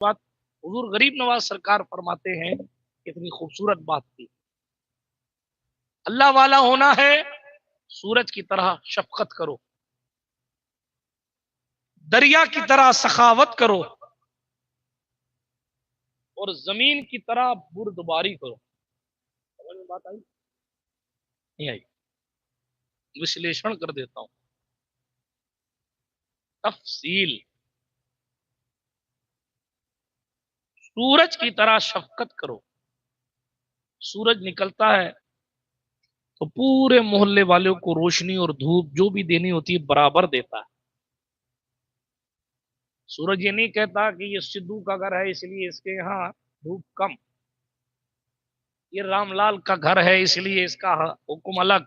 بات حضور غریب نواز سرکار فرماتے ہیں، کتنی خوبصورت بات تھی، اللہ والا ہونا ہے سورج کی طرح شفقت کرو، دریا کی طرح سخاوت کرو، اور زمین کی طرح بردباری کرو۔ سمجھ میں بات آئی؟ نہیں آئی؟ وشلیشن کر دیتا ہوں، تفصیل۔ سورج کی طرح شفقت کرو، سورج نکلتا ہے تو پورے محلے والوں کو روشنی اور دھوپ جو بھی دینی ہوتی ہے برابر دیتا ہے۔ سورج یہ نہیں کہتا کہ یہ سدھو کا گھر ہے اس لیے اس کے یہاں دھوپ کم، یہ رام لال کا گھر ہے اس لیے اس کا حکم الگ،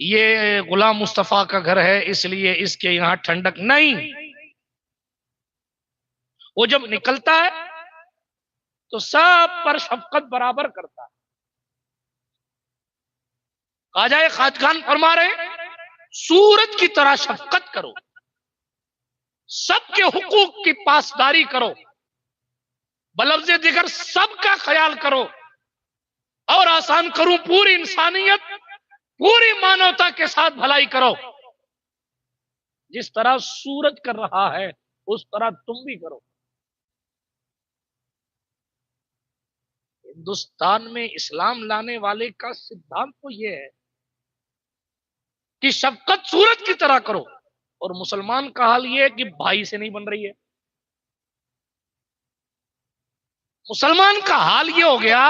یہ غلام مصطفیٰ کا گھر ہے اس لیے اس کے یہاں ٹھنڈک نہیں۔ وہ جب نکلتا ہے تو سب پر شفقت برابر کرتا ہے۔ خواجہ خواجگان فرما رہے سورج کی طرح شفقت کرو، سب کے حقوق کی پاسداری کرو، بلفظ دیگر سب کا خیال کرو، اور آسان کروں پوری انسانیت پوری مانوتا کے ساتھ بھلائی کرو۔ جس طرح سورج کر رہا ہے اس طرح تم بھی کرو۔ ہندوستان میں اسلام لانے والے کا سدھانت تو یہ ہے کہ شفقت سورج کی طرح کرو، اور مسلمان کا حال یہ ہے کہ بھائی سے نہیں بن رہی ہے۔ مسلمان کا حال یہ ہو گیا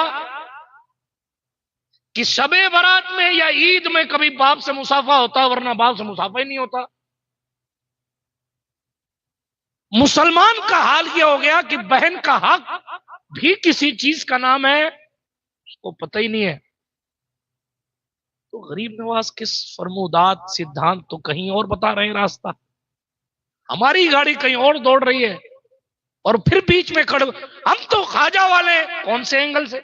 کہ شب برات میں یا عید میں کبھی باپ سے مصافحہ ہوتا ورنہ باپ سے مصافحہ ہی نہیں ہوتا۔ مسلمان کا حال یہ ہو گیا کہ بہن کا حق بھی کسی چیز کا نام ہے اس کو پتہ ہی نہیں ہے۔ تو غریب نواز کے فرمودات سدھانت تو کہیں اور بتا رہے ہیں راستہ، ہماری گاڑی کہیں اور دوڑ رہی ہے، اور پھر بیچ میں کھڑے ہم تو خواجہ والے کون سے اینگل سے؟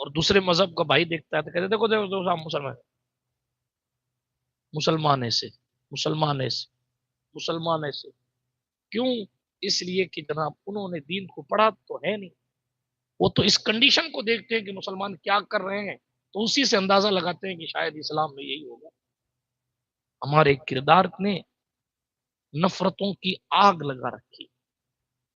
اور دوسرے مذہب کا بھائی دیکھتا ہے تو کہتے دیکھو دیکھو دیکھو ہم مسلمان ایسے مسلمان ایسے مسلمان ایسے کیوں؟ اس لیے کہ جناب انہوں نے دین کو پڑھا تو ہے نہیں، وہ تو اس کنڈیشن کو دیکھتے ہیں کہ مسلمان کیا کر رہے ہیں تو اسی سے اندازہ لگاتے ہیں کہ شاید اسلام میں یہی ہوگا۔ ہمارے کردار نے نفرتوں کی آگ لگا رکھی،